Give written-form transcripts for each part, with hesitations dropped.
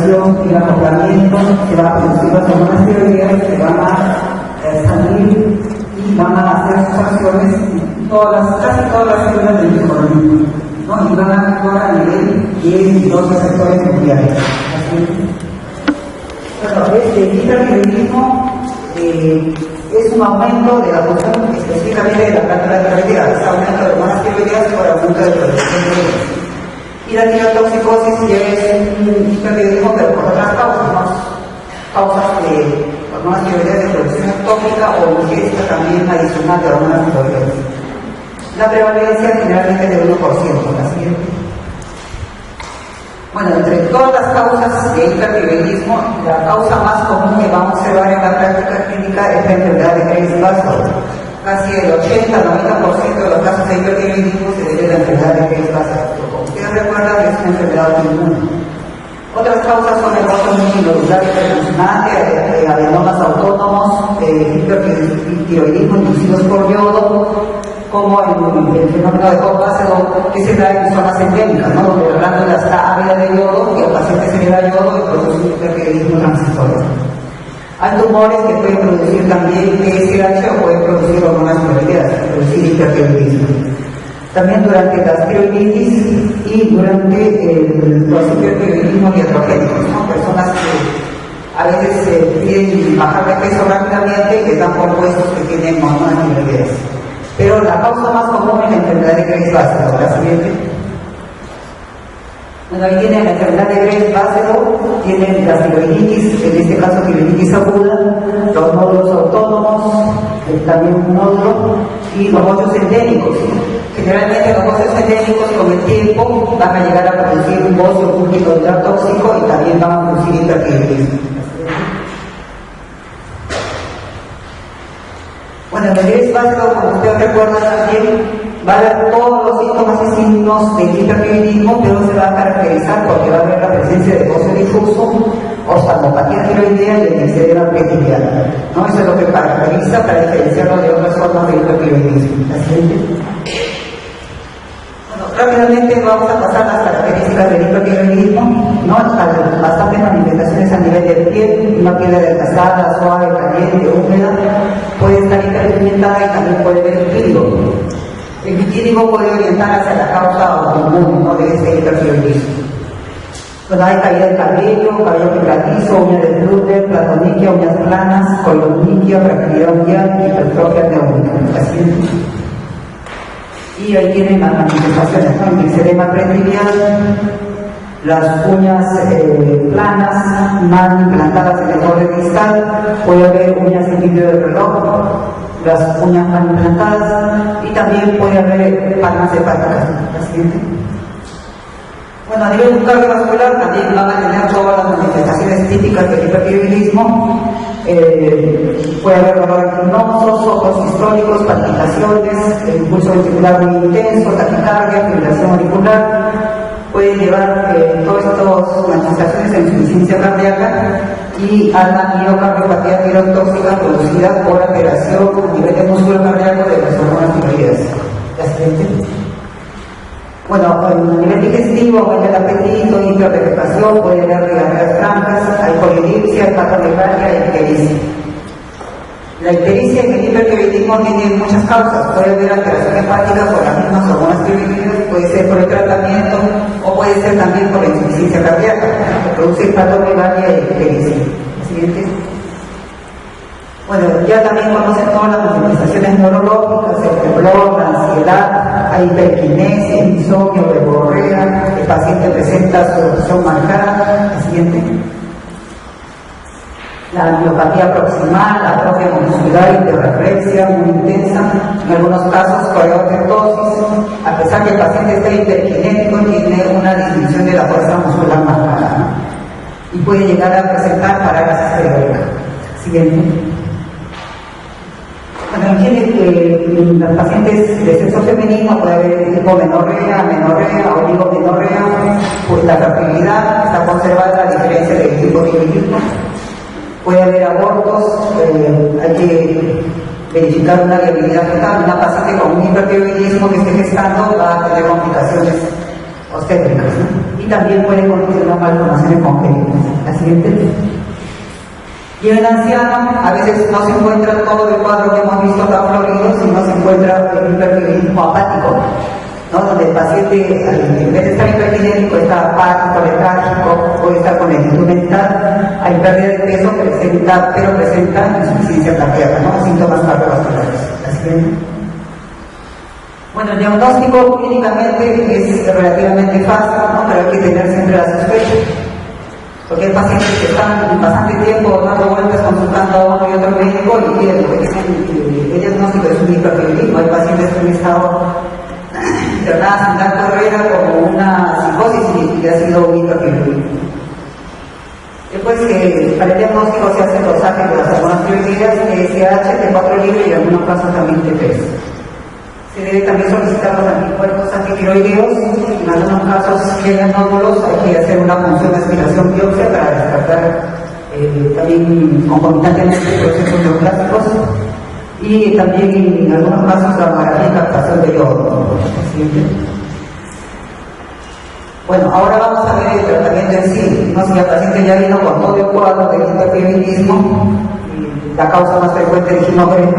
vibración y el acoplamiento, se va a producir las hormonas tiroideas que van a salir y van a hacer sus acciones en casi todas las células del microorganismo, ¿no? Y van a actuar a nivel de los receptores nucleares. Bueno, este hipertiroidismo es un aumento de la función específicamente de la glándula tiroidea, es aumento de hormonas tiroideas por aumento de producción de ellas. Y la tirotoxicosis es un hipertiroidismo, pero por otras causas, ¿no? Causas de hormonas tiroideas de producción ectópica o ingesta también adicional de hormonas tiroideas. La prevalencia generalmente es de 1%, la siguiente. Bueno, entre todas las causas de hipertiroidismo, la causa más común que vamos a observar en la práctica clínica es la enfermedad de Graves-Bassett. Casi el 80-90% de los casos de hipertiroidismo se debe a la enfermedad de Graves-Bassett. Como ustedes recuerdan, es una enfermedad autoinmune. Otras causas son el voto multinodular hiperfuncionante, adenomas autónomos, hipertiroidismo inducidos por yodo, como el fenómeno de Koch-Bassett, que se da en zonas endémicas, ¿no? Donde la glándula está ávida de yodo y al paciente se le da yodo y produce un hipertiroidismo transitorio. Hay tumores que pueden producir también TSH o pueden producir hormonas tiroideas, producir hipertiroidismo. También durante las tiroiditis y durante los hipertiroidismos iatrogénicos, ¿no? Personas que a veces piden bajar de peso rápidamente y que dan compuestos que tienen hormonas tiroideas. Pero la causa más común es la enfermedad de Graves-Bassett. La siguiente. Bueno, ahí tienen la enfermedad de Graves-Bassett, tienen la tiroiditis, en este caso tiroiditis aguda, los nódulos autónomos, también un nódulo, y los bocios endémicos. Generalmente los bocios endémicos con el tiempo van a llegar a producir un bocio multinodular tóxico y también van a producir hipertiroidismo. Bueno, en el Graves-Bassett, como ustedes recuerdan también, va a haber todos los síntomas y signos de hipertiroidismo, pero se va a caracterizar porque va a haber la presencia de bocio difuso, oftalmopatía tiroidea y el excedema prebiliar, ¿no? Eso es lo que caracteriza para diferenciarlo de otras formas de hipertiroidismo. ¿La siguiente? Bueno, rápidamente vamos a pasar las características del hipertiroidismo, ¿no? Bastantes manifestaciones a nivel del piel, una piel adelgazada, suave, caliente, húmeda, puede estar hiperpigmentada y también puede haber vitíligo. El vitíligo puede orientar hacia la causa autoinmune, ¿no? De este hipertiroidismo. Bueno, hay caída de cabello quebradizo, uña de glúten, platoniquia, uñas planas, coloniquia, fragilidad uñal, hipertrofia neumónica. Y ahí tienen las manifestaciones, ¿no? El excedema prebiliar, las uñas planas, mal implantadas en el borde distal, puede haber uñas en vidrio de reloj, las uñas mal implantadas, y también puede haber palmas hepáticas. La siguiente. Bueno, a nivel cardiovascular también van a tener todas las manifestaciones típicas del hipertiroidismo. Puede haber dolor intimosos, ojos sistólicos, palpitaciones, impulso ventricular muy intenso, taquicardia, fibrilación auricular. Puede llevar todas estas manifestaciones en insuficiencia cardíaca y a la miocardiopatía tirotóxica producida por alteración a nivel de músculo cardíaco de las hormonas tiroideas. La siguiente. Bueno, a nivel digestivo, aumenta el apetito, hiperrefectación, puede haber diarreas francas, hay polidipsia, hepatomegalia y ictericia. La ictericia en el hipertiroidismo tiene muchas causas. Puede haber alteración hepática por las mismas hormonas tiroideas, puede ser por el tratamiento o puede ser también por la insuficiencia cardíaca, que produce hepatomegalia y ictericia. Siguiente. Bueno, ya también conocen todas las manifestaciones neurológicas, el temblor, la ansiedad, hay hiperquinesia, insomnio, verborrea, el paciente presenta sudoración marcada. La siguiente. La miopatía proximal, la atrofia muscular, hiperreflexia muy intensa, en algunos casos coreotertosis, a pesar que el paciente está hiperkinético, tiene una disminución de la fuerza muscular marcada, ¿no? Y puede llegar a presentar parálisis periódica. Siguiente. Bueno, en los pacientes de sexo femenino puede haber hipomenorrea, menorrea, oligomenorrea, pues la fertilidad está conservada a diferencia del hipotiroidismo. Puede haber abortos, hay que verificar una viabilidad fetal. Una paciente con un hipertiroidismo que esté gestando va a tener complicaciones obstétricas, ¿no? Y también puede contener malformaciones congénitas. siguiente. Y en el anciano a veces no se encuentra todo el cuadro que hemos visto tan florido, sino se encuentra el hipertiroidismo apático, ¿no? Donde el paciente, en vez de estar hipertiroidémico, está apático, letárgico, puede estar con lentitud mental, hay pérdida de peso, pero presenta insuficiencia cardíaca, ¿no? Síntomas cardiovasculares. ¿La siguiente? Bueno, el diagnóstico clínicamente es relativamente fácil, ¿no? Pero hay que tener siempre la sospecha. Porque hay pacientes que están bastante tiempo dando vueltas consultando a uno y otro médico y tienen el diagnóstico es un hipertiroidismo. Hay pacientes que han estado internadas en la carrera como una psicosis y ha sido un hipertiroidismo. Después para el diagnóstico se hacen los dosaje de las hormonas tiroideas, TSH, T4 libre y en algunos casos también T3. Se debe también solicitar los anticuerpos antitiroideos. En algunos casos, si hay nódulos, hay que hacer una función de aspiración biopsia para descartar también concomitantemente procesos neoplásicos. Y también en algunos casos la mamografía y captación de yodo. Bueno, ahora vamos a ver el tratamiento en sí. No sé si el paciente ya vino con todo el cuadro de hipertiroidismo. La causa más frecuente dijimos que es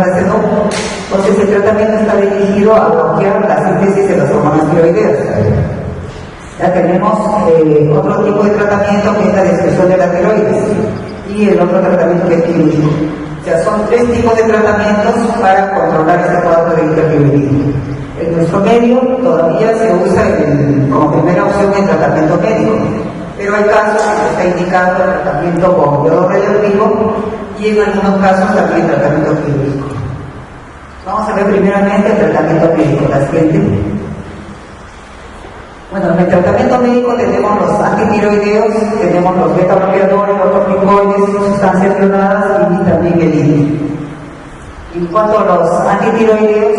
entonces el tratamiento está dirigido a bloquear la síntesis de las hormonas tiroideas. Ya tenemos otro tipo de tratamiento que es la dispersión de la tiroides y el otro tratamiento que es quirúrgico. O sea, son 3 tipos de tratamientos para controlar este cuadro de hipertiroidismo. En nuestro medio todavía se usa como primera opción el tratamiento médico, pero hay casos en que está indicado el tratamiento con yodo radioactivo y en algunos casos también el tratamiento quirúrgico. Vamos a ver primeramente el tratamiento médico, la siguiente. Bueno, en el tratamiento médico tenemos los antitiroideos, tenemos los beta-bloqueadores, los corticoides, sustancias ionadas y también el INI. En cuanto a los antitiroideos,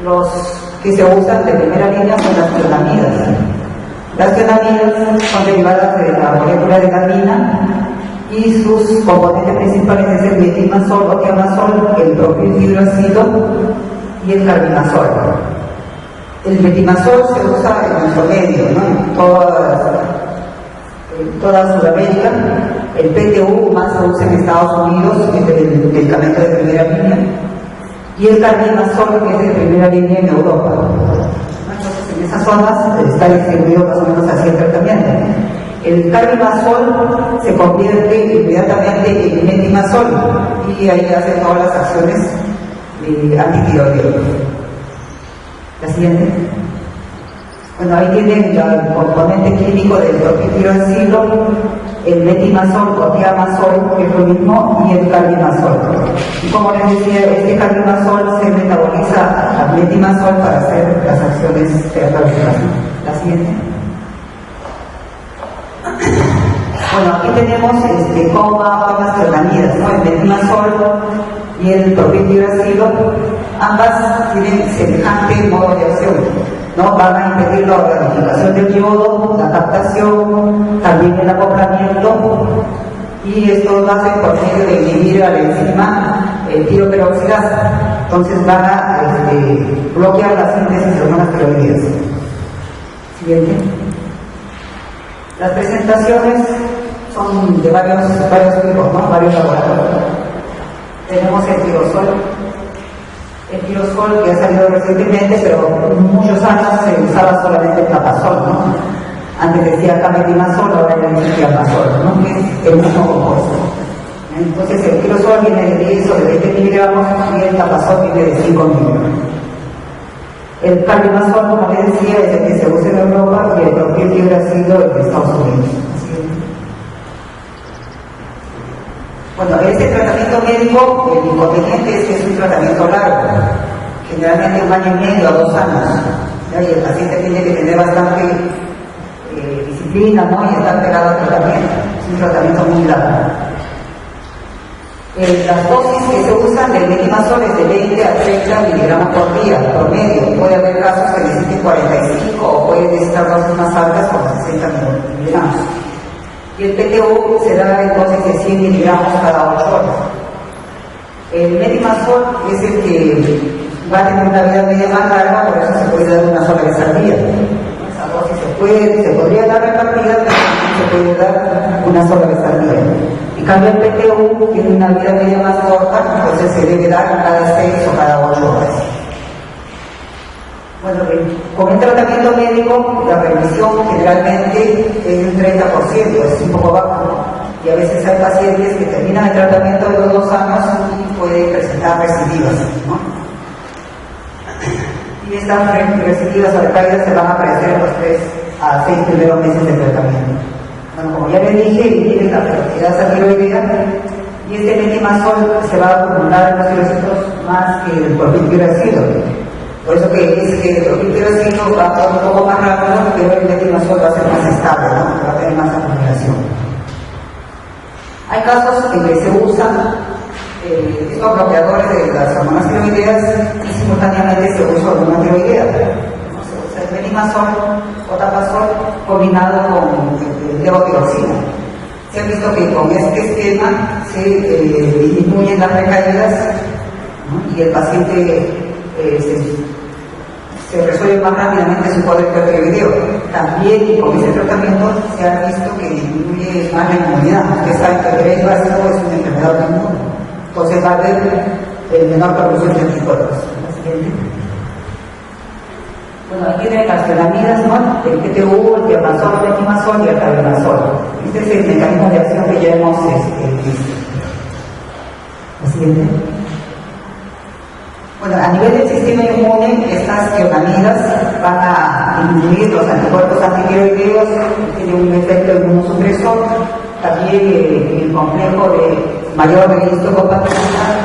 los que se usan de primera línea son las tionamidas. Las tionamidas son derivadas de la molécula de gamina y sus componentes principales es el metimazol o tiamazol, el propilfibracilo y el carbimazol. El metimazol se usa en nuestro medio, ¿no? En toda Sudamérica. El PTU más se usa en Estados Unidos, que es el medicamento de primera línea, y el carbimazol, que es de primera línea en Europa. Entonces, en esas zonas está distribuido más o menos así el tratamiento. El carbimazol se convierte inmediatamente en metimazol y ahí hace todas las acciones antitiroideas. La siguiente. Bueno, ahí tienen el componente químico del propilfibracilo, el metimazol o tiamazol, que es lo mismo, y el carbimazol. Y como les decía, este carbimazol se metaboliza al metimazol para hacer las acciones terapéuticas. La siguiente. Bueno, aquí tenemos cómo van las tionamidas, ¿no? El metimazol y el propilfibracilo, ambas tienen semejante modo de acción, ¿no? Van a impedir la ramificación del yodo, la captación, también el acoplamiento, y esto lo hacen por medio de inhibir a la enzima tiroperoxidasa. Entonces van a bloquear la síntesis de hormonas tiroideas. Siguiente. Las presentaciones son de varios tipos, ¿no? Varios laboratorios. Tenemos el tirosol que ha salido recientemente, pero por muchos años se usaba solamente el tapazol, ¿no? Antes decía cametimazol, ahora ya dice tiamazol, ¿no? Que es el mismo compuesto. Entonces el tirosol viene de 10 o de 20 miligramos y el tapazol viene de 5 miligramos. El carbimazol, como les decía, es el que se usa en Europa y el propilfibracilo en Estados Unidos. Bueno, este tratamiento médico, el inconveniente es que es un tratamiento largo, generalmente 1 año y medio a 2 años, ¿ya? Y el paciente tiene que tener bastante disciplina, ¿no? Y estar pegado al tratamiento, es un tratamiento muy largo. Las dosis que se usan del metimazol es de 20 a 30 miligramos por día, promedio. Puede haber casos que necesiten 45 o puede necesitar dosis más altas como 60 miligramos. Y el PTU se da en dosis de 100 miligramos cada 8 horas. El metimazol es el que va a tener una vida media más larga, por eso se puede dar una sola vez al día. Esa dosis se podría dar repartida, pero no se puede dar una sola vez al día. En cambio, el PTU tiene una vida media más corta, entonces se debe dar cada 6 o cada 8 horas. Bueno, con el tratamiento médico, la remisión generalmente es un 30%, es un poco bajo. Y a veces hay pacientes que terminan el tratamiento de los 2 años y pueden presentar recidivas, ¿no? Y estas recidivas o recaídas se van a aparecer en los 3 a 6 primeros meses de tratamiento. Bueno, como ya les dije, tiene la fertilidad tiroidea y este metimazol se va a acumular en los tirocitos más que el clorpirifosfiro. Por eso que es que el clorpirifosfiro va a un poco más rápido, pero el metimazol va a ser más estable, ¿no? Va a tener más acumulación. Hay casos en que se usan estos bloqueadores de las hormonas tiroideas y simultáneamente se usa hormona tiroidea. Se usa el metimazol o tapazol combinado con levotiroxina. Se ha visto que con este esquema se disminuyen las recaídas, ¿no? Y el paciente se resuelve más rápidamente su cuadro hipertiroideo. También con ese tratamiento se ha visto que disminuye más la inmunidad. Ustedes saben que el virus básico es una enfermedad autoinmune. Entonces va a haber menor producción de anticuerpos. Bueno, aquí tiene las fenamidas, ¿no? El PTU, el diapasol, el metimazol y el carbimazol. Este es el mecanismo de acción que ya hemos visto. La siguiente. Bueno, a nivel del sistema inmune, estas fenamidas van a disminuir los anticuerpos antitiroideos, tiene un efecto inmunosupresor, también el complejo de mayor histocompatibilidad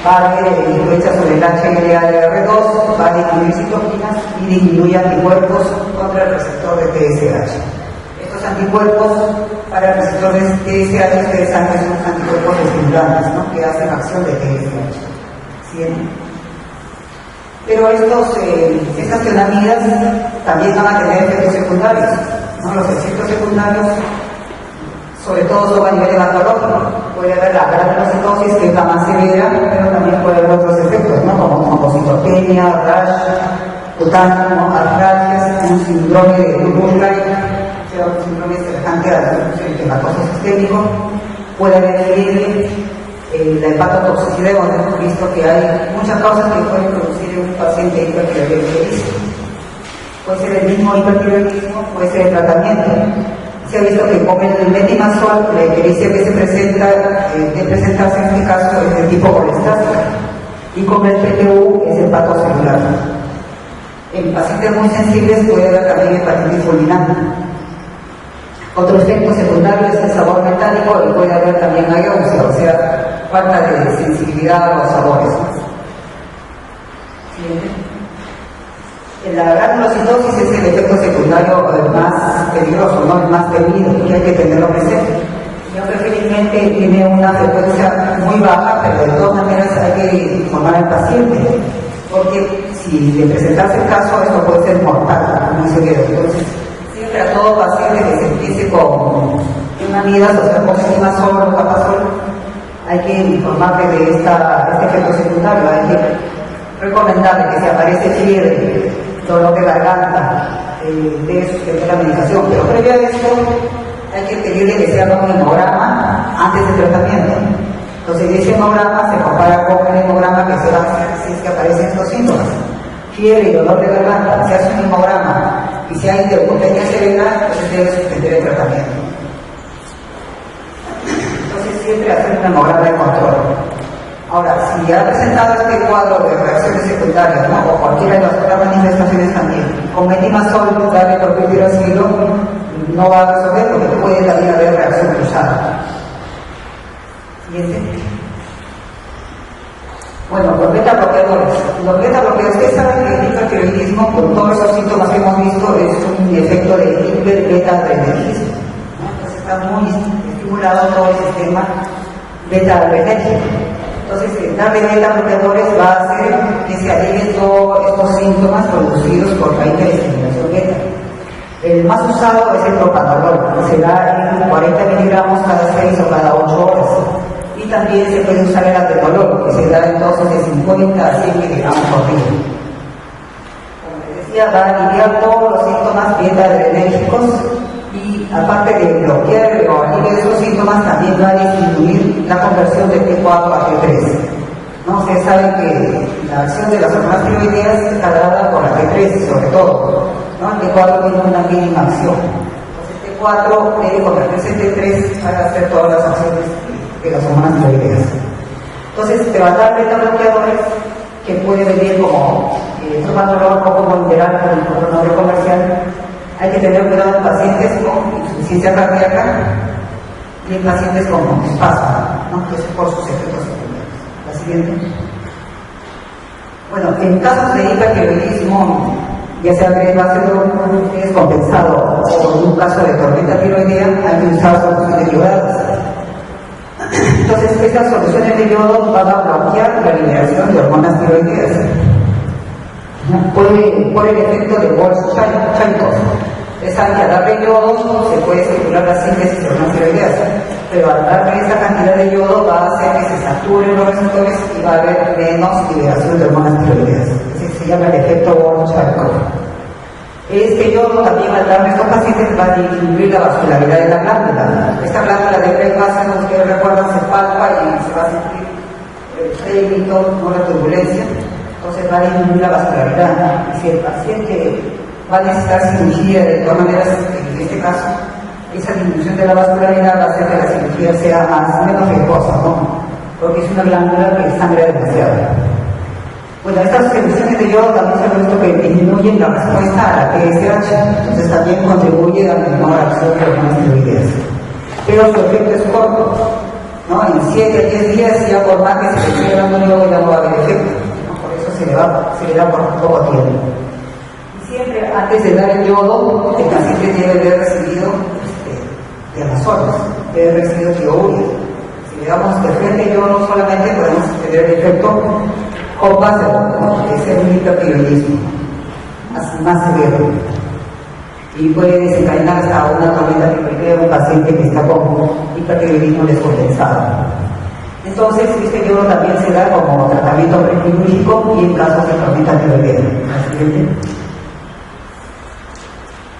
va a tener influencia sobre el HLA-DR2, va a disminuir citoquinas y disminuye anticuerpos contra el receptor de TSH. Estos anticuerpos para el receptor de TSH, ustedes saben que son los anticuerpos estimulantes, ¿no? Que hacen acción de TSH. ¿Sí? Pero estas fenamidas también van a tener efectos secundarios, ¿no? Los efectos secundarios sobre todo son a nivel hematológico. Puede haber la granulocitosis, que es la más severa, pero también puede haber otros efectos, ¿no? Como trombocitopenia, rash, cutáneo, artralgias, un síndrome de Bullseye, o sea, un síndrome semejante al hematoso sistémico. Puede haber fiebre, la hepatotoxicidad. Hemos visto que hay muchas causas que pueden producir en un paciente hipertiroidismo. Puede ser el mismo hipertiroidismo, puede ser el tratamiento. Se ha visto que con el metimazol la ictericia que se presenta, de presentarse en este caso, es de tipo colestática, y con el PTU es hepatocelular. En pacientes muy sensibles puede haber también hepatitis fulminante. Otro efecto secundario es el sabor metálico y puede haber también ageusia, o sea, falta de sensibilidad a los sabores. Siguiente. La granulocitosis es el efecto secundario más peligroso, ¿no? El más temido, que hay que tenerlo presente. Yo preferiblemente tiene una frecuencia muy baja, pero de todas maneras hay que informar al paciente, porque si le presentase el caso, esto puede ser mortal, muy severo. Entonces, siempre a todo paciente que se empiece con fenamidas, o sea, con metimazol o tapazol, hay que informarle de este efecto secundario. Hay que recomendarle que si aparece fiebre, dolor de garganta, debe suspender la medicación, pero previo a esto hay que pedirle que se haga un hemograma antes del tratamiento. Entonces ese hemograma se compara con el hemograma que se va a hacer si es que aparecen estos síntomas: fiebre y dolor de garganta. Se hace un hemograma y si hay hipertensión severa, entonces debe suspender el tratamiento. Entonces siempre hacer un hemograma de control. Ahora, si ha presentado este cuadro de reacciones secundarias, ¿no? O cualquiera de las otras manifestaciones también, con metimazol, darle clorpirifosfiro, no va a resolver porque puede también haber reacción cruzada. Siguiente. Bueno, los beta-bloqueadores. Los beta-bloqueadores, ustedes saben que el hipertiroidismo, con todos esos síntomas que hemos visto, es un efecto de hiper-beta-adrenergismo, ¿no? Entonces está muy estimulado todo el sistema beta-adrenérgico. Entonces, darle beta-bloqueadores va a hacer que se alivien todos estos síntomas producidos por la hiperestimulación beta. El más usado es el propanolol, que se da en 40 miligramos cada 6 o cada 8 horas. Y también se puede usar el atenolol, que se da entonces de 50 a 100 miligramos por día. Como les decía, va a aliviar todos los síntomas beta-adrenérgicos y aparte de bloquear o aliviar esos síntomas, conversión de T4 a T3. ¿No? Ustedes saben que la acción de las hormonas tiroideas está dada por la T3 sobre todo, ¿no? El T4 tiene una mínima acción. Entonces T4 debe convertirse en T3 para hacer todas las acciones de las hormonas tiroideas. Entonces, levantar beta-bloqueadores que puede venir como formato o como literal con el nombre comercial, hay que tener cuidado en pacientes con insuficiencia cardíaca y en pacientes con espasmo, ¿no? Que es por sus efectos secundarios. La siguiente. Bueno, en casos de hipertiroidismo, ya sea que va a ser descompensado o en un caso de tormenta tiroidea, hay que usar soluciones yodadas. Entonces, estas soluciones de yodo van a bloquear la liberación de hormonas tiroideas por el efecto de Walsh-Chaikov. Ustedes saben que al darle yodo se puede estimular la síntesis de hormonas tiroideas, pero al darle esa cantidad de yodo va a hacer que se saturen los receptores y va a haber menos liberación de hormonas tiroideas. Se llama el efecto Walsh-Chaikov. Este yodo también al darle a estos pacientes va a disminuir la vascularidad de la glándula. Esta glándula de Breit-Wasser, como ustedes recuerdan, se palpa y se va a sentir el trémito, no la turbulencia. Entonces va a disminuir la vascularidad. Y si el paciente va a necesitar cirugía de todas maneras, en este caso, esa disminución de la vascularidad va a hacer que la cirugía sea menos riesgosa, ¿no? Porque es una glándula que sangra demasiado. Bueno, estas soluciones de yodo también se ha visto que disminuyen la respuesta a la TSH, entonces también contribuye a la menor acción de hormonas tiroideas. Pero su efecto es corto, ¿no? En 7 a 10 días, ya por más que se le esté dando yodo, ya no va a haber efecto, ¿no? Por eso se le da por poco tiempo. Y siempre antes de dar el yodo, el paciente debe haber recibido diazoles, debe haber recibido tiouria. Si le damos de frente yodo solamente, podemos tener el efecto o pasa, ¿no? Es el hipertiroidismo más severo y puede desencadenar hasta una tormenta tiroidea en un paciente que está con hipertiroidismo descompensado. Entonces, este yodo también se da como tratamiento prequirúrgico y en casos de tormenta tiroidea.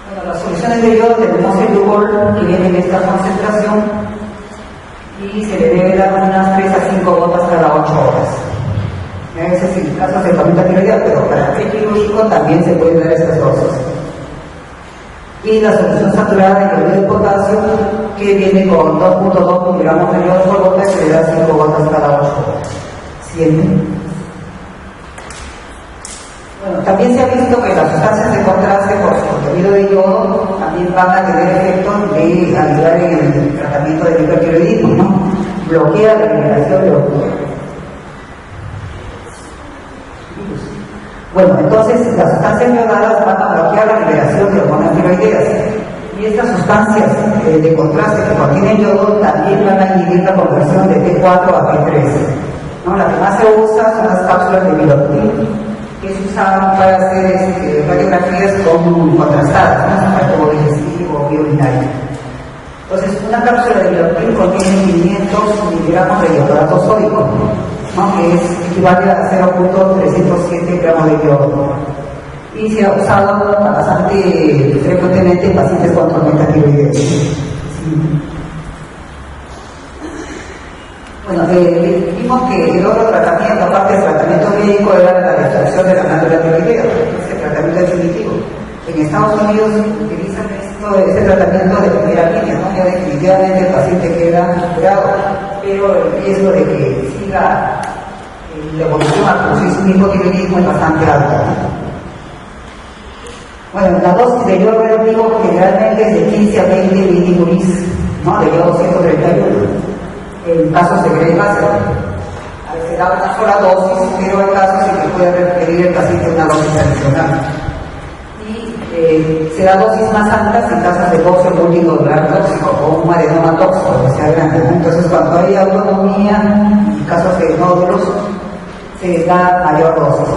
Bueno, las soluciones de yodo tenemos el Lugol, que viene en esta concentración y se le debe dar unas 3 a 5 gotas cada 8 horas. Ese es el caso de tormenta tiroidea, pero para el quirúrgico también se pueden dar estas dosis. Y la solución saturada de iodo de potasio, que viene con 2.2 miligramos de yodo por gota, que le da 5 gotas cada 8 horas. Siguiente. Bueno, también se ha visto que las sustancias de contraste por su contenido de yodo también van a tener efecto de ayudar en el tratamiento del hipertiroidismo, ¿no? Bloquea la liberación de hormonas. Bueno, entonces las sustancias yodadas van a bloquear la liberación de hormonas tiroideas y estas sustancias de contraste que contienen yodo también van a inhibir la conversión de T4 a T3, ¿no? La que más se usa son las cápsulas de Viloctin, que se usan para hacer radiografías contrastadas, ¿no? Para tubo digestivo o biourinario. Entonces, una cápsula de Viloctin contiene 500 miligramos de iodato sódico, ¿no? Que equivale a 0.307 gramos de yodo y se ha usado bastante frecuentemente en pacientes con tormenta tiroidea. Sí. Bueno, vimos que el otro tratamiento, aparte del tratamiento médico, era la destrucción de la glándula tiroidea, que es el tratamiento definitivo. En Estados Unidos utilizan este tratamiento de primera línea, ¿no? Ya definitivamente el paciente queda curado, pero el riesgo de que siga la evolución a un hipotiroidismo es bastante alta. Bueno, la dosis de yodo radioactivo generalmente es de 15 a 20 milimolis, ¿no? De yodo 131, en casos de Breit-Wasser. Se da una sola dosis, pero hay casos en que puede requerir el paciente una dosis adicional. Y se da dosis más altas en casos de boxeo multinodular tóxico o un adenoma tóxico, que sea grande, ¿no? Entonces, cuando hay autonomía, en casos de nódulos, se da mayor dosis.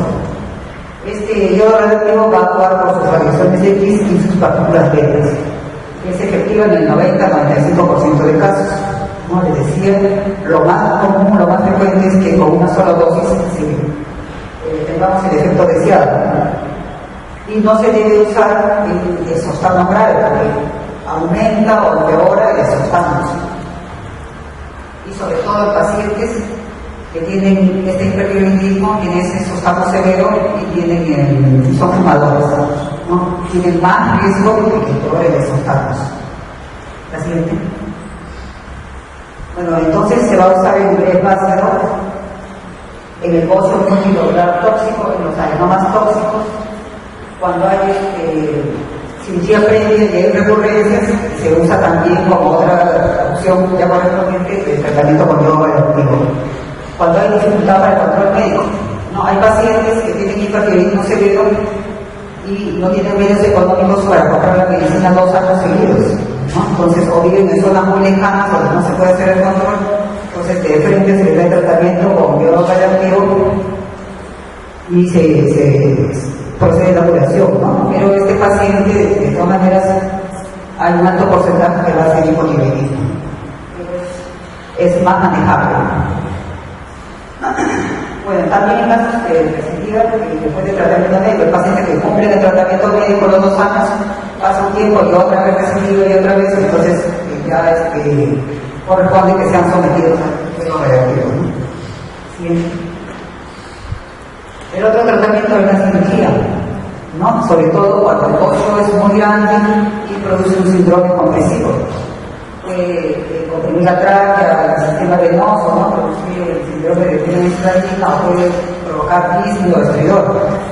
Este yodo radioactivo va a actuar por sus radiaciones X y sus partículas beta. Es efectiva en el 90-95% de casos. Como les decía, lo más común, lo más frecuente es que con una sola dosis tengamos el efecto deseado. Y no se debe usar el esostano grave, porque aumenta o empeora el esostano. Y sobre todo el paciente que tienen este hipertiroidismo, tienen ese esofagmo severo y son fumadores, ¿no? Tienen más riesgo que todo el esofagmo. La siguiente. Bueno, entonces se va a usar el básico en el bocio multilocular tóxico, en los adenomas tóxicos, cuando hay cirugía previa y hay recurrencias, se usa también como otra opción ya correspondiente de tratamiento con yodo radioactivo. Cuando hay dificultad para el control médico, ¿no? Hay pacientes que tienen hipertiroidismo severo y no tienen medios económicos para comprar la medicina 2 años seguidos, ¿no? Entonces, o viven en zonas muy lejanas donde no se puede hacer el control, entonces de frente se le da el tratamiento con yodo radioactivo y se procede la curación, ¿no? Pero este paciente, de todas maneras, hay un alto porcentaje que va a ser hipotiroidismo. Es más manejable. Bueno, también en casos que prescriban después del tratamiento médico, el paciente que cumple el tratamiento médico los 2 años, pasa un tiempo y otra vez recibido y otra vez, entonces ya corresponde que sean sometidos al yodo radioactivo, ¿no? Siguiente. El otro tratamiento es la cirugía, ¿no? Sobre todo cuando el bocio es muy grande y produce un síndrome compresivo. Comprimir la tráquea, el sistema venoso, ¿no? Producir el síndrome de pneumonia o puede provocar disney o estridor.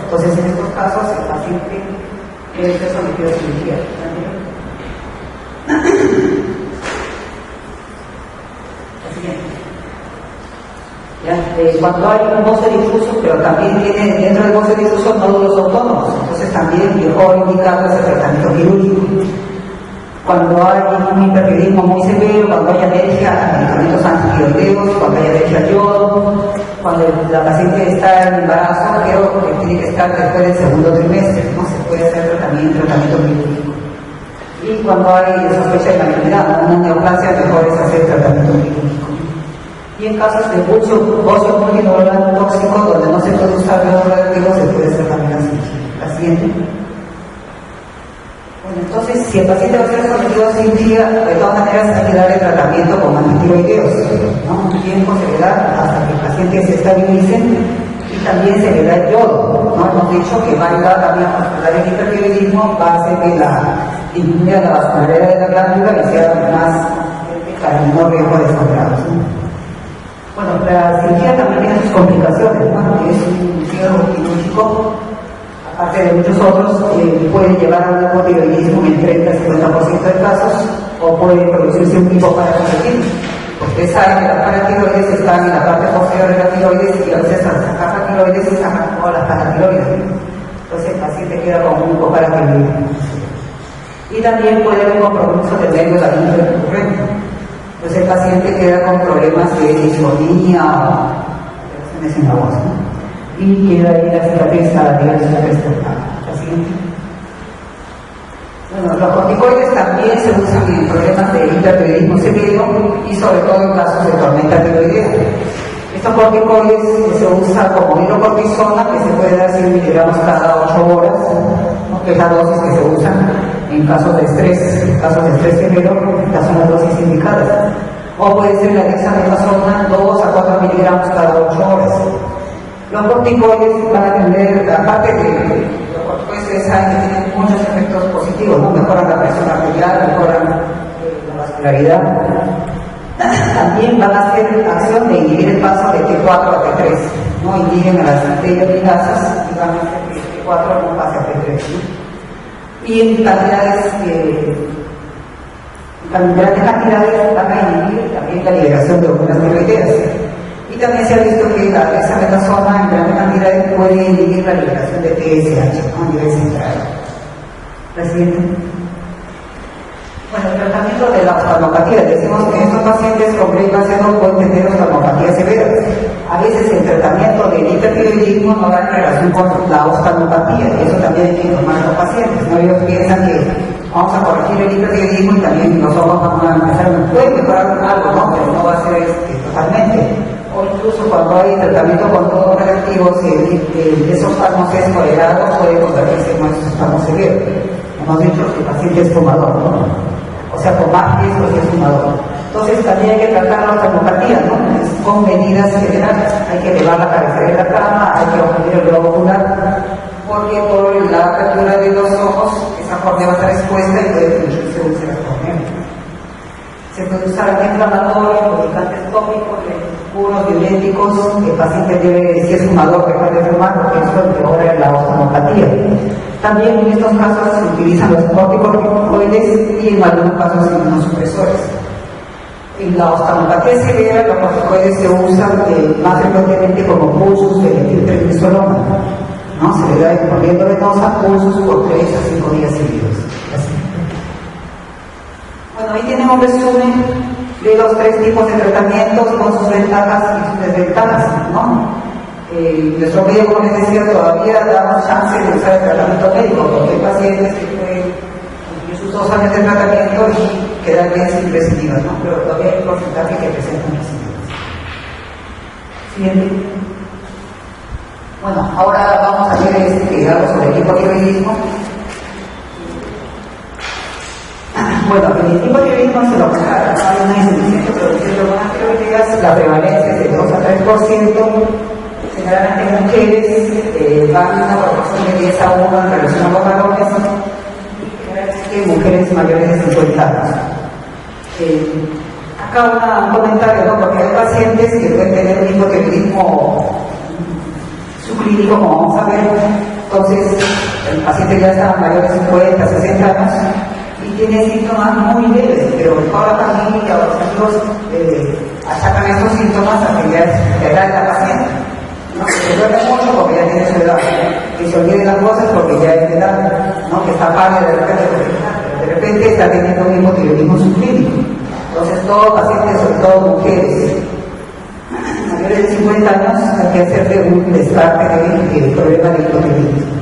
Entonces, en estos casos, el paciente debe ser sometido a cirugía. Cuando hay un bocio difuso, pero también tiene dentro del bocio difuso nódulos autónomos, entonces también mejor indicado es el tratamiento quirúrgico. Cuando hay un hipertiroidismo muy severo, cuando hay alergia a medicamentos antitiroideos, cuando hay alergia al yodo, cuando la paciente está en embarazo, pero que tiene que estar después del segundo trimestre, ¿no? Se puede hacer tratamiento quirúrgico. Y cuando hay sospecha de malignidad, una neoplasia, mejor es hacer tratamiento quirúrgico. Y en casos de mucho bocio multilocular tóxico, donde no se puede usar yodo radioactivo, se puede hacer también la cirugía. La siguiente. Bueno, entonces, si el paciente va a ser sometido a cirugía, de todas maneras hay que darle tratamiento con antitiroideos, ¿no? Un tiempo se le da hasta que el paciente se estabilice y también se le da el yodo, ¿no? Hemos dicho que va a ayudar también a controlar el hipertiroidismo, va a hacer que disminuya la vascularidad de la glándula y sea más para el menor riesgo de sangrados, ¿no? Bueno, la cirugía también tiene sus complicaciones, ¿no? Es un cierre quirúrgico, aparte de muchos otros, puede llevar a un hipotiroidismo en el 30-50% de casos, o puede producirse un hipoparatiroidismo. Ustedes saben que las paratiroides están en la parte posterior de la tiroides y a veces al sacar la tiroides se sacan todas las paratiroides. Entonces el paciente queda con un hipoparatiroidismo. Y también puede haber un compromiso del nervio laríngeo recurrente. Entonces el paciente queda con problemas de disfonía o alteraciones en la voz, ¿no? Y queda ahí la cicatriz a nivel supraesternal. La siguiente. Bueno, los corticoides también se usan en problemas de hipertiroidismo severo y sobre todo en casos de tormenta tiroidea. Estos corticoides se usan como hidrocortisona, que se puede dar 100 miligramos cada 8 horas, ¿no? Que es la dosis que se usa en casos de estrés. En casos de estrés severo, estas son las dosis indicadas. O puede ser la dexametasona, 2 a 4 miligramos cada 8 horas. Los corticoides van a tener, aparte de los corticoides saben que tienen muchos efectos positivos, ¿no? Mejoran la presión arterial, mejoran la vascularidad. También van a hacer acción de inhibir el paso de T4 a T3, ¿no? Inhiben a las antihipertinasas y van a hacer que T4 no pase a T3, ¿no? Y en grandes cantidades van a inhibir también la liberación de hormonas tiroideas. Y también se ha visto que la dexametasona en grandes cantidades puede inhibir la liberación de TSH, ¿no? A nivel central. La siguiente. Bueno, el tratamiento de la oftalmopatía. Decimos que estos pacientes con glioblastoma pueden tener oftalmopatía severa. A veces el tratamiento del hipertiroidismo no va en relación con la oftalmopatía, y eso también hay que informar a los pacientes. ¿No? Ellos piensan que vamos a corregir el hipertiroidismo y también los ojos van a empezar, pueden mejorar algo, ¿no? Pero no va a ser totalmente. O incluso cuando hay tratamiento con todo radioactivo, si esos oftalmos es tolerado, puede convertirse en un oftalmo severo. Hemos dicho que el paciente es fumador, ¿no? O sea, con más riesgo si es fumador. Entonces también hay que tratar la oftalmopatía, ¿no? con medidas generales. Hay que elevar la cabecera de la cama, hay que aumentar el globo ocular, porque por la apertura de los ojos, esa córnea va a estar expuesta y puede producirse úlcera corneal. Se puede usar antiinflamatorio, medicantes tópicos, puros, diuréticos. El paciente debe, si es fumador, dejar de fumar, porque eso empeora la osteopatía. También en estos casos se utilizan los corticoides y en algunos casos inmunosupresores. En la osteopatía severa, los corticoides se usan más frecuentemente como pulsos de metilprednisolona, ¿no? Se le da por vía venosa pulsos por 3 a 5 días seguidos. Bueno, ahí tenemos un resumen de los 3 tipos de tratamientos con sus ventajas y sus desventajas, ¿no? Nuestro medio, como les decía, todavía damos chance de usar el tratamiento médico, porque hay pacientes que pueden cumplir sus 2 años de tratamiento y quedar bien sin recidivas, ¿no? Pero todavía hay un porcentaje que presentan recidivas. Siguiente. Bueno, ahora vamos a ver algo sobre el hipotiroidismo. Bueno, el hipotiroidismo se lo aclara, hay una insuficiencia producida de hormonas tiroideas, la prevalencia es de 2 a 3%, generalmente mujeres van a una proporción de 10 a 1 en relación a los varones, y generalmente mujeres mayores de 50 años. Acá un comentario, ¿no? Porque hay pacientes que pueden tener un hipotiroidismo subclínico, como vamos a ver. Entonces, el paciente ya está mayor de 50, 60 años y tiene síntomas muy leves, pero toda la familia o los amigos achacan estos síntomas a que ya es la edad de la paciente. ¿No? Que se duele mucho porque ya tiene su edad, que se olvide las cosas porque ya es de edad, ¿no? Que está padre de repente está teniendo un hipotiroidismo subclínico. Entonces, todos los pacientes, sobre todo mujeres mayores de 50 años, hay que hacerle un descarte del problema de hipotiroidismo.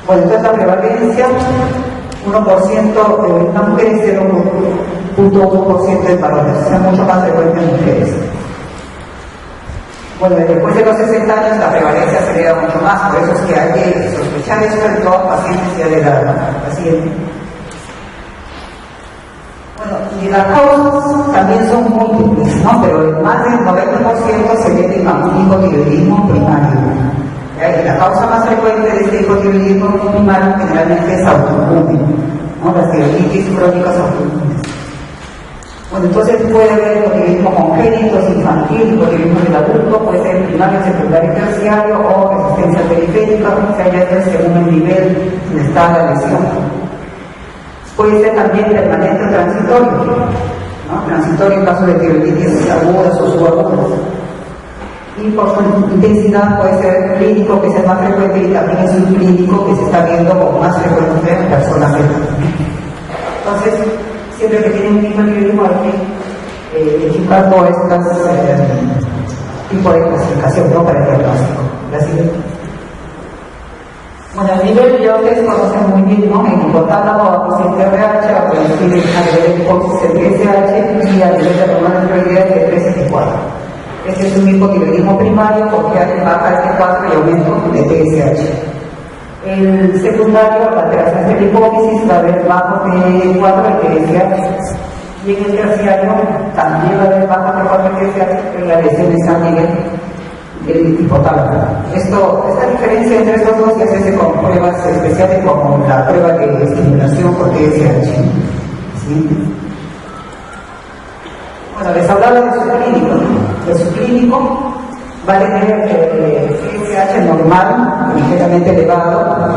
Bueno, entonces la prevalencia, 1%, una mujer es 0.1% de varones, o sea, mucho más frecuente en mujeres. Bueno, después de los 60 años la prevalencia se eleva mucho más, por eso es que hay que sospechar esto en todos los pacientes ya de edad, ¿no? La siguiente. Bueno, y las causas también son múltiples, ¿no? Pero más del 90% se debe a un hipotiroidismo primario. Y la causa más frecuente de este hipotiroidismo primario generalmente es autoinmune, ¿no? Las tiroiditis crónicas autoinmunes. Bueno, entonces puede haber hipotiroidismo congénito, infantil, hipotiroidismo del adulto, puede ser primario, secundario, terciario o resistencia periférica, o sea, ya es según el nivel donde está la lesión. Puede ser también permanente o transitorio, ¿no? Transitorio en caso de tiroiditis agudas o subagudas. Y por su intensidad puede ser clínico, que es el más frecuente, y también es un clínico que se está viendo con más frecuencia en personas de edad. Entonces, siempre que tienen un hipotiroidismo hay que equipar todas estas tipos de clasificación, ¿no? Para el diagnóstico. La siguiente. Bueno, a nivel ya ustedes conocen muy bien, ¿no? En hipotálamo, paciente RH, a nivel de hipótesis el TSH y a nivel de hormona tiroidea de 3 y 4. Este es un hipotiroidismo primario porque hay baja de T4 y aumento de TSH. El secundario, la alteración de la hipófisis, va a haber bajo T4 y TSH. Y en el terciario también va a haber bajo T4 y TSH, pero la lesión está a nivel del hipotálamo. Esta diferencia entre estos dos se hace con pruebas especiales como la prueba de estimulación por TSH. ¿Sí? Bueno, les hablaba de su clínico, ¿no? De su clínico va a tener TSH normal, ligeramente elevado, ¿no?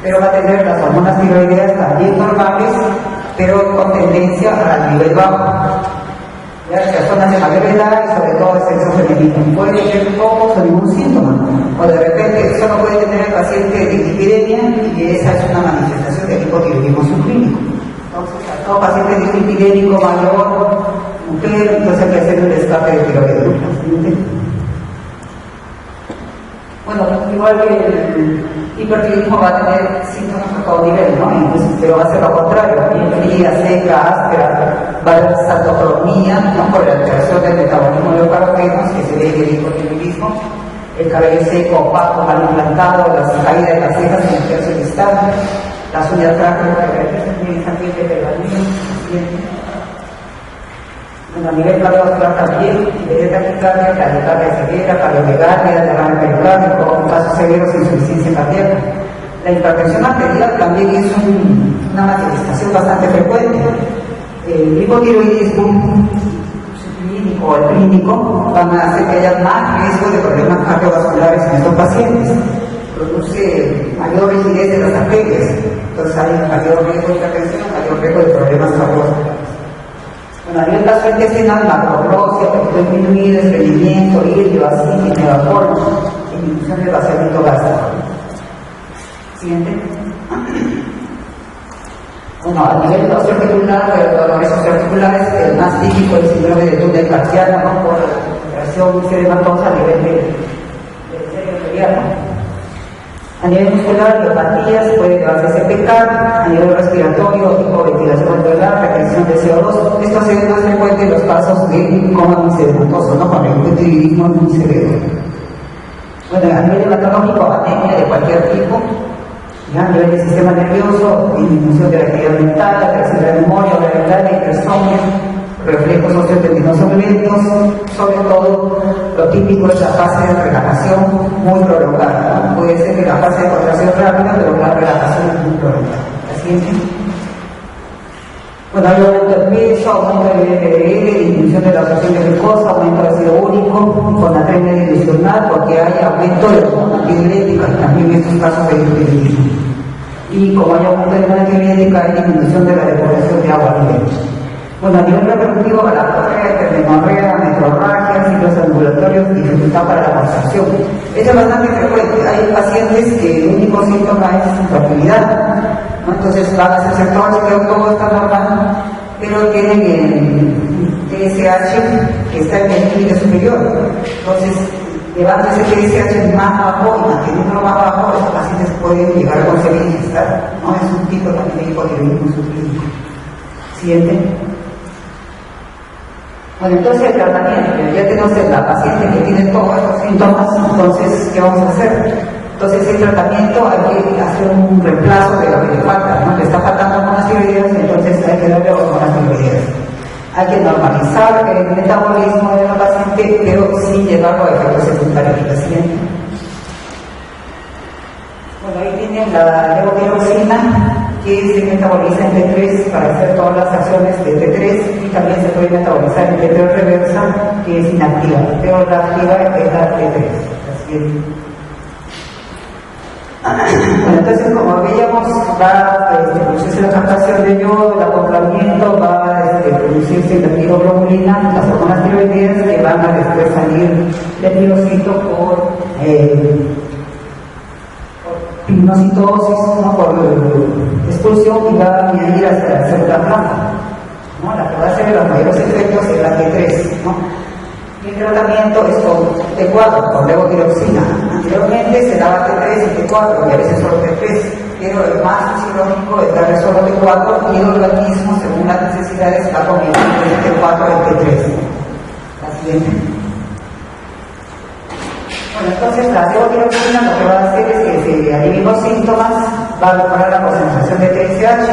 Pero va a tener las hormonas tiroideas también normales, pero con tendencia al nivel bajo. Ya, personas de mayor edad y sobre todo el sexo femenino. Puede tener pocos o ningún síntoma, o de repente solo puede tener el paciente de dislipidemia y esa es una manifestación del hipotiroidismo subclínico. Entonces, a todo paciente dislipidémico mayor, mujer, entonces hay que hacer un descarte de tiroides. Bueno, igual que el hipertiroidismo va a tener síntomas a todo nivel, ¿no? Entonces, pero va a ser lo contrario, bien fría, seca, áspera, va a haber saltocromía, ¿no? Por la alteración del metabolismo de los carotenos que se debe del hipotiroidismo, el cabello seco, opaco, mal implantado, las caídas de las cejas en el tercio distal, las uñas frágiles, también de pegalino. Bueno, a nivel cardiovascular también, de taquicardia, taquicardia severa, cardiomegalia, derrame pericárdico, casos severos de insuficiencia cardíaca. La hipertensión arterial también es una manifestación bastante frecuente. El hipotiroidismo subclínico o el clínico van a hacer que haya más riesgo de problemas cardiovasculares en estos pacientes. Produce mayor rigidez de las arterias, entonces hay mayor riesgo de hipertensión, mayor riesgo de problemas cardiovasculares. Bueno, a nivel gastrointestinal, macroglosia, apetito disminuido, estreñimiento, hídrido, ascitis, megapol, disminución del vaciamiento gástrico. Siguiente. Bueno, a nivel osteoarticular, dolores osteoarticulares, el más típico es el síndrome de túnel carpiano, ¿no? Por alteración serematosa a nivel del cerebro mediano. A nivel muscular, miopatías, puede llevarse CPK, a nivel respiratorio, hipoventilación alveolar, retención de CO2. Esto se ve más frecuente en los casos de coma sedimatoso, ¿no? Con el hipotiroidismo muy severo. Bueno, a nivel hematológico, anemia de cualquier tipo. A nivel del sistema nervioso, disminución de la actividad mental, alteración de la memoria, la hipersomnia, reflejos osteotendinosos lentos, sobre todo lo típico es la fase de relajación muy prolongada, ¿no? Puede ser que la fase de contracción rápida, pero la relajación es muy prolongada. La siguiente. Bueno, hay aumento de peso, aumento de LDL, disminución de la absorción de glucosa, aumento de ácido úrico, con atremia dilucional, porque hay aumento de la antidiurética, también en estos casos de hipertensión. Y como hay aumento de la antidiurética, hay disminución de la depuración de agua a nivel. Bueno, a nivel reproductivo, galactorrea, hipermenorrea, metrorragia, ciclos ambulatorios, dificultad para la concepción. Esto es bastante frecuente. Hay pacientes que el único síntoma es infertilidad, ¿no? Entonces van a hacerse todo el chequeo, todo está normal, pero tienen el TSH que está en el límite superior. Entonces, llevando ese TSH más bajo y manteniéndolo más bajo, los pacientes pueden llegar a concebir y gestar, ¿no? Es un tipo también de hipotiroidismo subclínico. Siguiente. Bueno, entonces el tratamiento, ya tenemos la paciente que tiene todos estos síntomas, entonces, ¿qué vamos a hacer? Entonces, el tratamiento hay que hacer un reemplazo de lo que le falta, ¿no? Le está faltando hormonas tiroideas, entonces hay que darle hormonas tiroideas. Hay que normalizar el metabolismo de la paciente, pero sin llevarlo a efectos secundarios. Siguiente. Bueno, ahí tienen la levotiroxina, que se metaboliza en T3 para hacer todas las acciones de T3 y también se puede metabolizar en T3 reversa, que es inactiva, pero la activa es la T3. Así bueno, entonces, como veíamos, va a producirse la captación de yodo, el acoplamiento, va a producirse la tiroglobulina, las hormonas tiroideas que van a después salir del tirocito por pinocitosis, ¿no? Por expulsión y va a ir hacia la célula blanca, ¿no? La que va a hacer los mayores efectos es la T3, ¿no? Y el tratamiento es con T4, con levotiroxina. Anteriormente se daba T3 y T4 y a veces solo T3, pero el más fisiológico es darle solo T4 y el organismo, según las necesidades, va comiendo el T4 y el T3. La siguiente. Bueno, entonces la levotiroxina lo que va a hacer es que si alivia los síntomas, va a mejorar la concentración de TSH.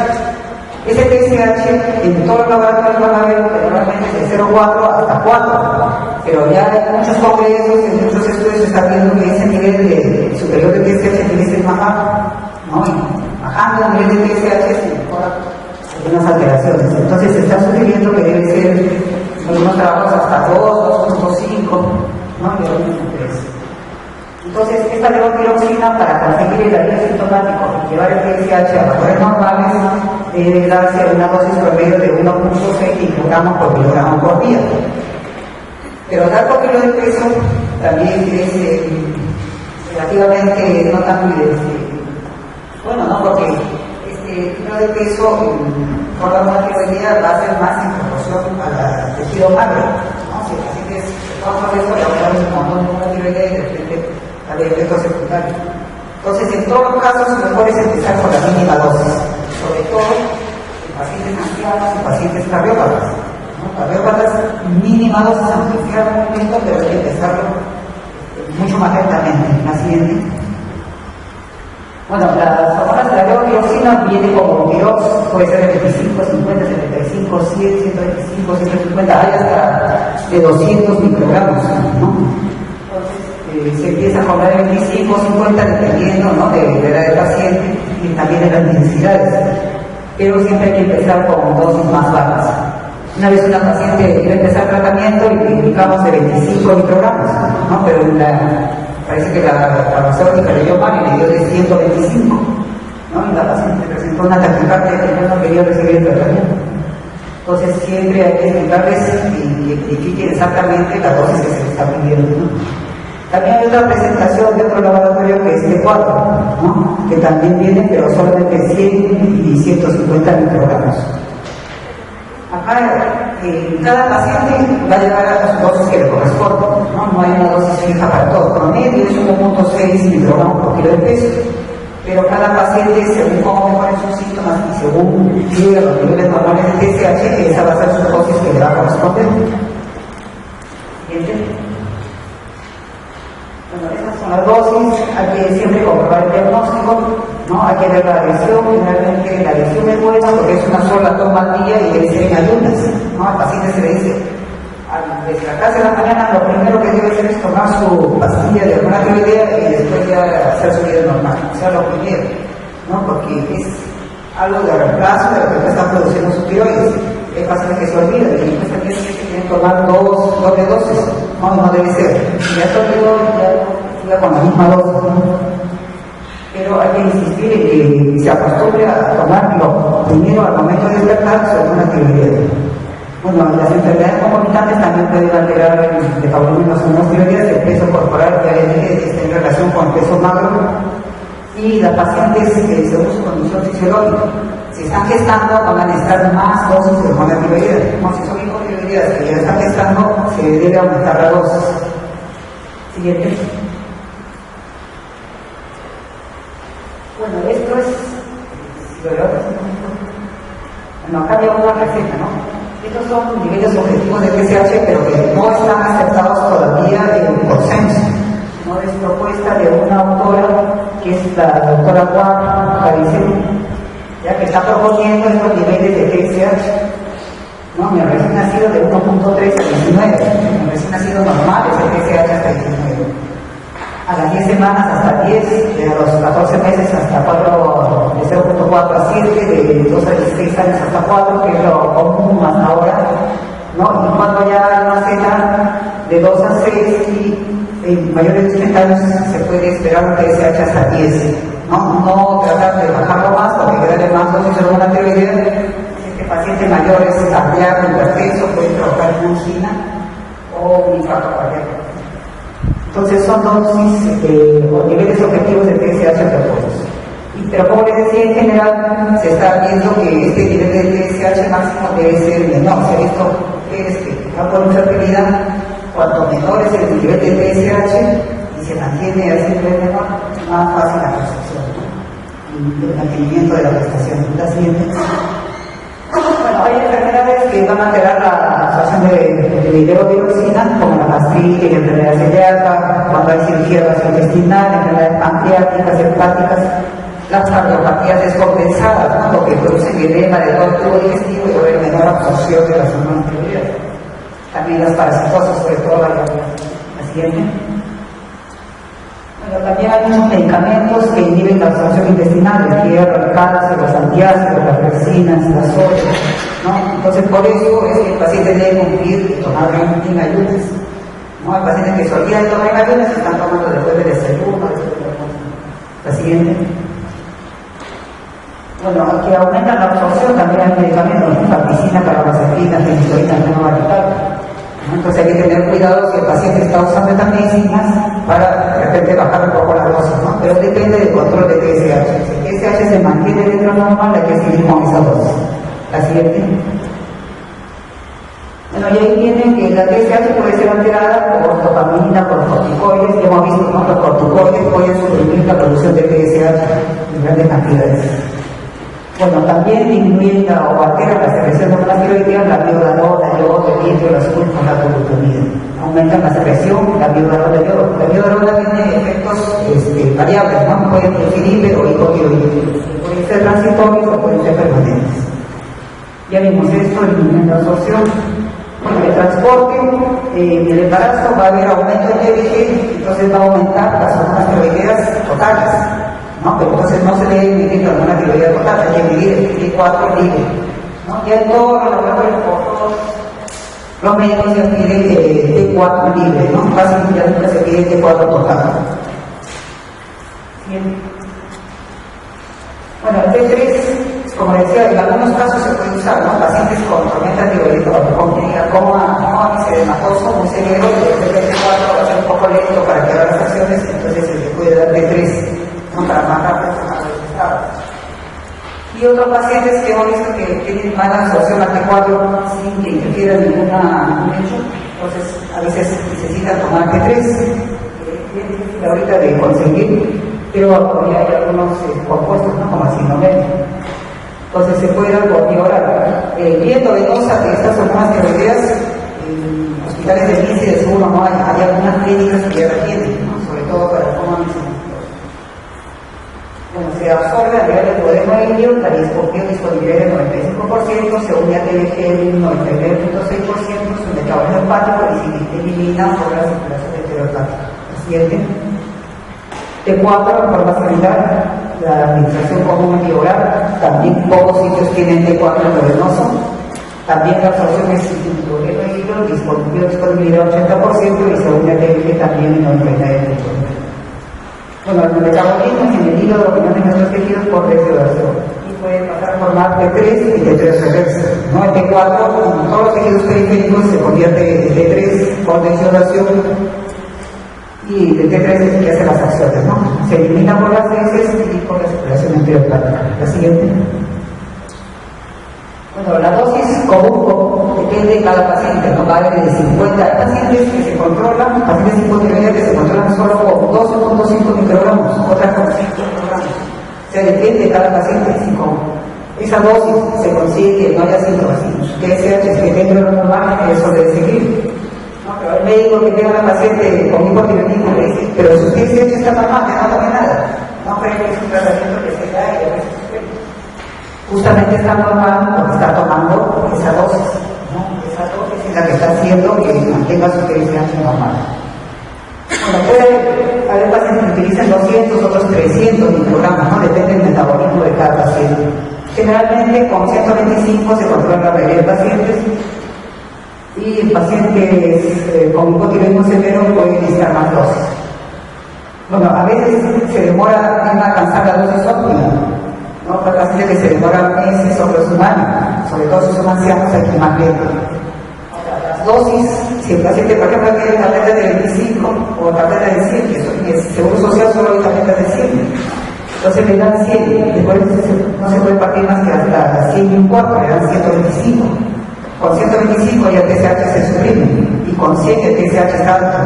Ese TSH en todos los laboratorios van a ver generalmente de 0,4 hasta 4, pero ya en muchos congresos, en muchos estudios se está viendo que ese nivel superior de TSH tiene que ser más bajo, ¿no? Y bajando el nivel de TSH se mejoran algunas alteraciones. Entonces se está sugiriendo que debe ser en algunos trabajos hasta 2, 2.5, ¿no? Y otros 3. Entonces, esta levotiroxina, para conseguir el alivio sintomático y llevar el TSH a valores normales, debe darse una dosis promedio de 1.6 microgramos por kilogramo por día. Pero dar por kilo de peso también es relativamente no tan bueno, ¿no? Porque kilo de peso por la hormona tiroidea va a ser más en proporción al tejido magro, ¿no? Si el paciente es bajo peso, le aumentamos un montón de hormona tiroidea y de repente al efecto secundario. Entonces, en todos los casos, lo mejor es empezar con la mínima dosis, sobre todo en pacientes ancianos y pacientes cardiópatas, ¿no? Cardiópatas, mínima dosis, amplificar el movimiento, pero hay que empezarlo mucho más lentamente. La siguiente. Bueno, las hormonas la levotiraxina viene como Virox, puede ser de 25, 50, 75, 100, 125, 150, hay hasta de 200 microgramos, ¿no? Entonces, se empieza a hablar de 25, 50, dependiendo, ¿no?, de la edad del paciente y también de las necesidades. Pero siempre hay que empezar con dosis más bajas. Una vez una paciente iba a empezar tratamiento y le indicamos de 25 microgramos, ¿no? Pero parece que la farmacéutica le dio mal y le dio de 125, ¿no? Y la paciente presentó una taquicardia que no quería recibir el tratamiento. Entonces siempre hay que explicarles y expliquen exactamente la dosis que se les está pidiendo, ¿no? También hay otra presentación de otro laboratorio que es T4, ¿no?, que también viene, pero solamente 100 y 150 microgramos. Acá cada paciente va a llevar a las dosis que le corresponden, ¿no? No hay una dosis fija para todo. Promedio es 1.6 microgramos por kilo de peso, pero cada paciente, según cómo mejoren sus síntomas y según llegue a los niveles normales de TSH, esa va a ser su dosis que le va a corresponder. ¿Siguiente? Bueno, esas son las dosis. Hay que siempre comprobar el diagnóstico, ¿no? Hay que ver la lesión. Generalmente la lesión es buena porque es una sola toma al día y debe ser en ayunas, ¿no? Al paciente se le dice, al despertarse en la mañana, lo primero que debe hacer es tomar su pastilla de alguna tiroidea y después ya hacer su vida normal. O sea, lo primero, ¿no? Porque es algo de reemplazo de lo que está produciendo su tiroides. Hay pacientes que se olvidan y después también tienen que tomar doble dosis. No debe ser. Ya se olvidó, ya siga con la misma dosis, ¿no? Pero hay que insistir en que se acostumbre a tomarlo primero al momento de despertar sobre una tiroidea. Bueno, las enfermedades concomitantes también pueden alterar el metabolismo de las hormonas tiroideas, el peso corporal, ya les dije, está en relación con el peso magro, y las pacientes según su condición fisiológica. Si están gestando, van a necesitar más dosis de hormona tiroidea. Como si son hipotiroideas que ya están gestando, se debe aumentar la dosis. Siguiente. Bueno, esto es... Bueno, acá había una receta, ¿no? Estos son niveles objetivos de TSH, pero que no están aceptados todavía en consenso. No es propuesta de una autora, que es la doctora Juan Caricel, ya que está proponiendo estos niveles de TSH. No, mi recién nacido de 1.3 a 19, mi recién nacido normal es el TSH hasta 19. A las 10 semanas hasta 10, de los 14 meses hasta 4, de 0.4 a 7, de 2 a 16 años hasta 4, que es lo común hasta ahora, ¿no? Y cuando ya no cena de 2 a 6 y en mayores de 80 años se puede esperar un TSH hasta 10, no tratar de bajarlo más porque hay que darle más dosis de hormona tiroidea. Es que pacientes mayores cardíacos, hipertenso, pueden provocar una angina o un infarto cardíaco. Entonces son dosis o niveles objetivos de TSH propuestos. Pero como les decía, en general se está viendo que este nivel de TSH máximo debe ser menor. Se ha visto que por infertilidad, cuanto menor es el nivel de TSH y se mantiene a ese nivel menor, más fácil la concepción, ¿no? Y el mantenimiento de la gestación. La siguiente. Bueno, hay enfermedades que van a alterar la absorción de levotiroxina, como la gastritis, la enfermedad celíaca, cuando hay cirugía gastrointestinal, enfermedades pancreáticas, hepáticas, las cardiopatías descompensadas, ¿no?, lo que produce edema de todo el tubo digestivo y va a haber menor absorción de las hormonas tiroideas. También las parasitosis, sobre todo la siguiente. Bueno, también hay muchos medicamentos que inhiben la absorción intestinal, el hierro, el calcio, los antiácidos, las resinas, las sodio, ¿no? Entonces, por eso es que el paciente debe cumplir y tomar en ayunas, ¿no? Hay pacientes que se olvidan de tomar en ayunas y están tomando después del desayuno, después de la comida. La siguiente. Bueno, que aumentan la absorción también hay medicamentos, fampicina, carbamazepina, penicilina, fenobarbital. Entonces hay que tener cuidado si el paciente está usando estas medicinas para de repente bajar un poco la dosis, ¿no? Pero depende del control de TSH. Si el TSH se mantiene dentro normal, hay que seguir con esa dosis. La siguiente. Bueno, y ahí viene que la TSH puede ser alterada por dopamina, por corticoides. Ya hemos visto, ¿no?, los corticoides pueden suprimir la producción de TSH en grandes cantidades. Bueno, también disminuyen o alteran la secreción de hormonas tiroideas, la biodarona, el yodo, el litio, el azul con la glutamina. Aumentan la secreción, la biodarona, el yodo. La biodarona tiene efectos variables, ¿no? Puede producir hiper o hipotiroidismo. Pueden ser transitorios o pueden ser permanentes. Ya vimos esto en la absorción. En el transporte, en el embarazo va a haber aumento de TBG, entonces va a aumentar las hormonas tiroideas totales, ¿no? Pero entonces no se debe dividir la hormona tiroidea total, hay que dividir el T4 libre, ¿no? Ya en todos los laboratorios, los médicos ya piden T4 libre, ¿no? Casi ya nunca se pide T4 total. Bien. Bueno, el T3, como decía, en algunos casos se puede usar, ¿no? Pacientes con tormenta tiroidea, con coma misedematoso, muy severo, el T4 va a ser un poco lento para que haga las acciones, entonces se le puede dar T3, ¿no? Para más rápido tomar los estados. Y otros pacientes que hemos visto que tienen mala absorción al T4 sin que interfiera ningún hecho, entonces a veces necesitan tomar T3, es difícil ahorita de conseguir, pero todavía hay algunos compuestos, ¿no? Como el cinomel. Entonces se puede dar por vía oral. Viendo venosa de estas hormonas tiroideas, en hospitales de INSS y de seguro no hay algunas clínicas que ya la tienen, ¿no? Sobre todo para el coma misedematoso. Bueno, se absorbe a nivel del poder aéreo, la disponibilidad del 95%, según ya te dije, el 99.6%, su metabolismo hepático y se elimina por la circulación enterohepática. Siguiente. T4, en forma similar, la administración común y oral, también pocos sitios tienen T4 endovenoso, también la absorción es disponibilidad 80% y según ya te dije también el 99%. Bueno, el metabolismo en el hígado dominante en nuestros tejidos por desudación y puede pasar a formar T3 y T3 reversa, ¿no? El T4 en todos los tejidos periféricos se convierte en T3 por desudación y el T3 es el que hace las acciones, ¿no? Se elimina por las heces y por la circulación enterohepática. La siguiente. Bueno, la dosis común depende de cada paciente, ¿no? Va a haber de 50. Hay pacientes que se controlan, pacientes hipotiroideos que se controlan solo con 12.5 microgramos, otras con 5 microgramos. O sea, depende de cada paciente. Si con esa dosis se consigue que no haya síntomas, que TSH que tenga lo normal, eso debe seguir. No, pero el médico que tenga a la paciente con hipotiroidismo le dice, pero su TSH está normal, que no tome nada. No cree que es un tratamiento que se da y a veces justamente está normal porque está tomando esa dosis, ¿no? Esa dosis es la que está haciendo que mantenga su TSH normal. Bueno, puede haber pacientes que utilicen 200, otros 300 microgramos, ¿no? Depende del metabolismo de cada paciente. Generalmente con 125 se controla la mayoría de pacientes y pacientes con hipotiroidismo severo pueden necesitar más dosis. Bueno, a veces se demora en alcanzar la dosis óptima. Otros pacientes que se demoran meses, otros un año, sobre todo si son ancianos hay que ir más lento. Las dosis, si el paciente por ejemplo tiene tabletas de 25 o tabletas de 100, que es seguro social solo hay tabletas de 100, entonces le dan 100, después no se puede partir más que hasta 100 y un cuarto, le dan 125. Con 125 ya el TSH se suprime y con 100 el TSH está alto.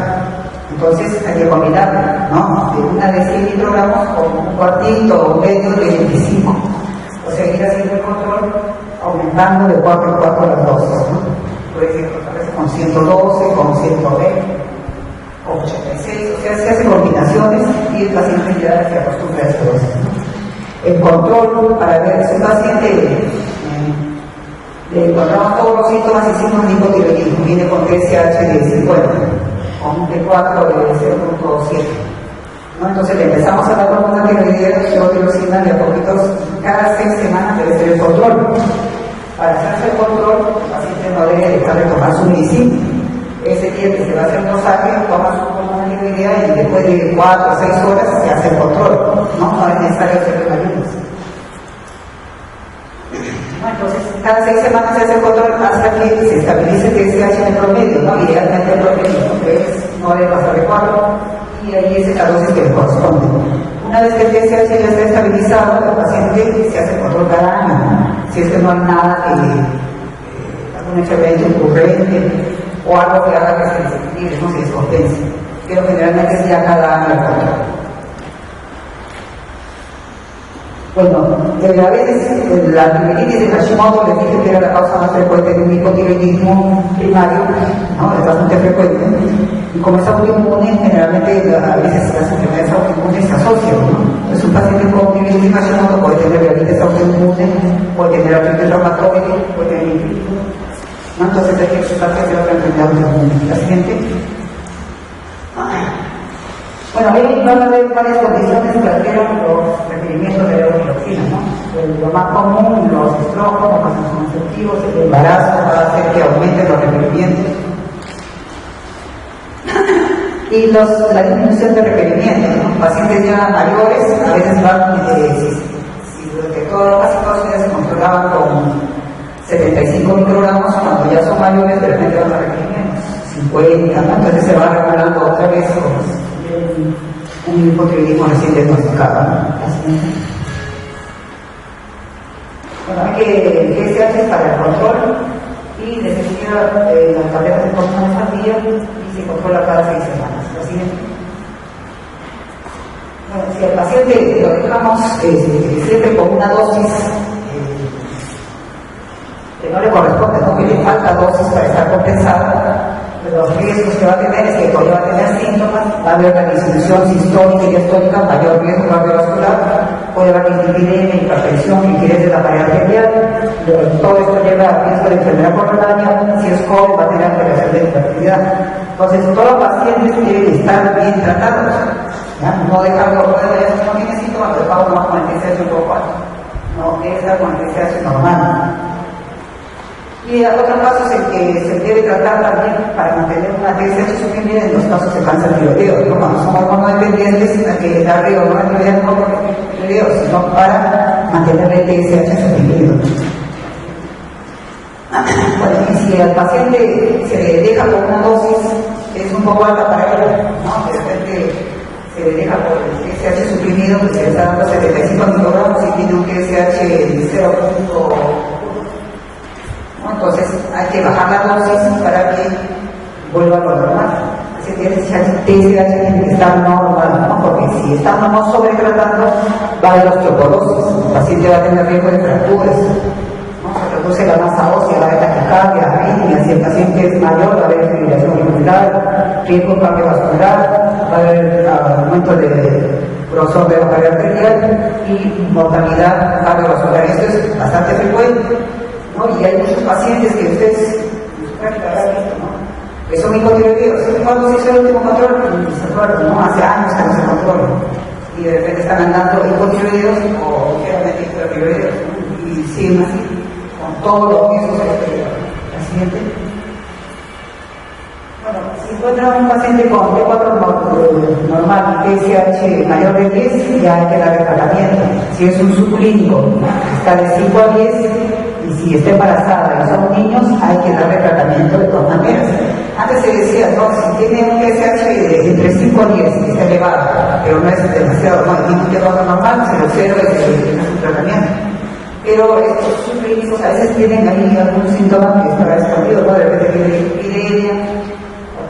Entonces hay que combinarlo, ¿no? De una de 100 microgramos con un cuartito o un medio de 25. O sea, ir haciendo el control, aumentando de 4 en 4 las dosis, ¿no? Puede ser con 112, con 120, con 86, o sea, se hacen combinaciones y el paciente ya se acostumbra a esa dosis, ¿no? El control para ver si un paciente le encontramos todos los síntomas y signos de hipotiroidismo, viene con TSH de 50. Con un T4 de 0.7, ¿no? Entonces le empezamos a dar hormona tiroidea, tirosina de a poquitos, cada 6 semanas debe ser el control. Para hacerse el control, el paciente no debe dejar de tomar su medicina. Ese día que se va a hacer el dosaje, toma su hormona tiroidea y después de 4 o 6 horas se hace el control, ¿no? No es necesario hacer ayunos. Entonces, cada 6 semanas se hace el control hasta que se estabilice el TSH en el promedio, ¿no? Idealmente el promedio, ¿no? No debe pasar de 4 y ahí es la dosis que le corresponde. Una vez que el TSH ya está estabilizado, el paciente se hace el control cada año. Si es que no hay nada algún evento ocurrente o algo que haga que se desequilibre, no se descompense. Pero generalmente es ya cada año el control. Bueno, a veces la artritis de Hashimoto les dije que era la causa más frecuente de un hipotiroidismo primario, ¿no? Es bastante frecuente. Y como es autoinmune, generalmente a veces las enfermedades autoinmunes se asocian, ¿no? Entonces un paciente con tiroiditis de Hashimoto puede tener diabetes autoinmune, puede tener artritis reumatoide, puede tener infiltro, ¿no? Entonces hay que tratar de otra enfermedad autoinmune. La siguiente. Bueno, ahí van a haber varias condiciones que alteran los requerimientos de levotiroxina, ¿no? Lo más común, los estrógenos, los anticonceptivos, el embarazo va a hacer que aumenten los requerimientos. Y la disminución de requerimientos, ¿no? Pacientes ya mayores a veces van, si durante casi toda su vida se controlaban con 75 microgramos, cuando ya son mayores de repente van a requerimientos 50, ¿no? Entonces se va regulando otra vez con un hipotiroidismo recién diagnosticado, ¿no? Bueno, hay que se hace para el control y necesita las tabletas de hormonas al día y se controla cada 6 semanas. La siguiente. Bueno, si al paciente lo dejamos siempre con una dosis que no le corresponde, ¿no? Que le falta dosis para estar compensada, los riesgos que va a tener es que todavía va a tener síntomas, va a haber una disminución sistólica y diastólica, mayor riesgo cardiovascular, puede haber dislipidemia, hipertensión, rigidez de la pared arterial, todo esto lleva a riesgo de enfermedad coronaria, si es joven va a tener alteración de infertilidad. Entonces, todos los pacientes deben estar bien tratados, ¿ya? No dejarlo, no tiene síntomas, lo dejamos nomás con el TSH un poco alto, no debe estar con el TSH normal. Y hay otros casos en que se debe tratar también para mantener una TSH suprimida en los casos de cáncer tiroideo, ¿no? Cuando son hormonodependientes hay que darle hormonodependiente no por el tiroideo, sino para mantener el TSH suprimido. Bueno, y si al paciente se le deja con una dosis que es un poco alta para él, ¿no? De repente se le deja por el TSH suprimido, que se le está dando 75 microgramos y tiene un TSH de 0.1. Entonces hay que bajar la dosis para que vuelva a lo normal. Ese TSH tiene que estar normal, ¿no? Porque si estamos sobretratando va a haber osteoporosis, el paciente va a tener riesgo de fracturas, ¿no? Se reduce la masa ósea, va a haber taquicardia, arritmia, si el paciente es mayor va a haber fibrilación auricular, riesgo cardiovascular, va a haber aumento de grosor de la pared arterial y mortalidad cardiovascular. Esto es bastante frecuente, ¿no? Y hay muchos pacientes que ustedes habrán visto, ¿no? Que son hipotiroideos. ¿Cuándo se hizo el último control? Se acuerdan, ¿no? Hace años que no se controla. Y de repente están andando hipotiroideos o ligeramente hipotiroideos, ¿no? Y siguen así, con todos los riesgos la siguiente. Bueno, si encuentran un paciente con T4 normal y TSH mayor de 10, ya hay que darle tratamiento. Si es un subclínico, está de 5 a 10, y si está embarazada y son niños, hay que darle tratamiento de todas maneras. Antes se decía, no, si tiene un TSH de entre 5 a 10, está elevado, pero no es demasiado, no, tiene un T4 normal, se lo cero es un tratamiento. Pero estos subclínicos a veces tienen ahí algún síntoma que está escondido, ¿no? De repente tiene epidemia,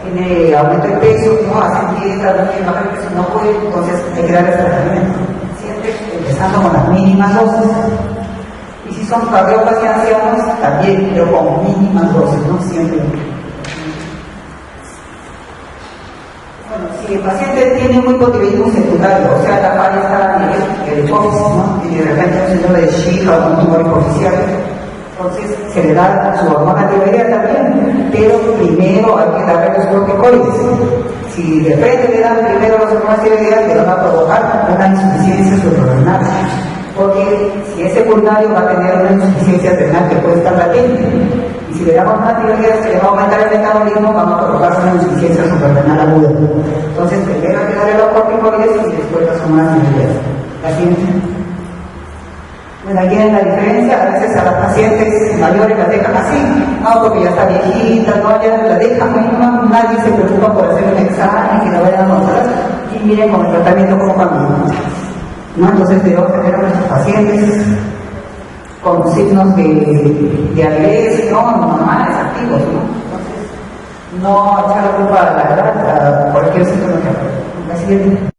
tiene aumento de peso, no hacen dieta, no quieren bajar el peso, no puede, entonces hay que darle tratamiento. Siempre empezando con las mínimas dosis. Y si son cardiopatías ancianos, también, pero con mínimas dosis, ¿no? Siempre. Bueno, si el paciente tiene un hipotiroidismo secundario, o sea, la pared está a nivel de hipófisis, ¿no? Y de repente un síndrome de Shiga o un tumor hipoficial, entonces se le da su hormona tiroidea también, pero primero hay que darle los corticoides. Si de frente le dan primero las hormonas tiroideas, le van a provocar una insuficiencia suprarrenal, porque si es secundario va a tener una insuficiencia renal que puede estar latente. Y si le damos una tiroideas que le va a aumentar el metabolismo, vamos a provocar una insuficiencia suprarrenal aguda. Entonces primero hay que darle los corticoides y después las hormonas tiroideas. La siguiente. Bueno, aquí es la diferencia, a veces a las pacientes mayores las dejan así, no, porque ya está viejita, no, ya la dejan, nadie se preocupa por hacer un examen, que la vayan a mostrar, y miren con el tratamiento como camino, ¿no? Entonces debemos tener a nuestros pacientes con signos de diabetes, ¿no? Normales, activos, ¿no? Entonces, no echar la culpa a la edad, a cualquier síntoma que haya. La siguiente.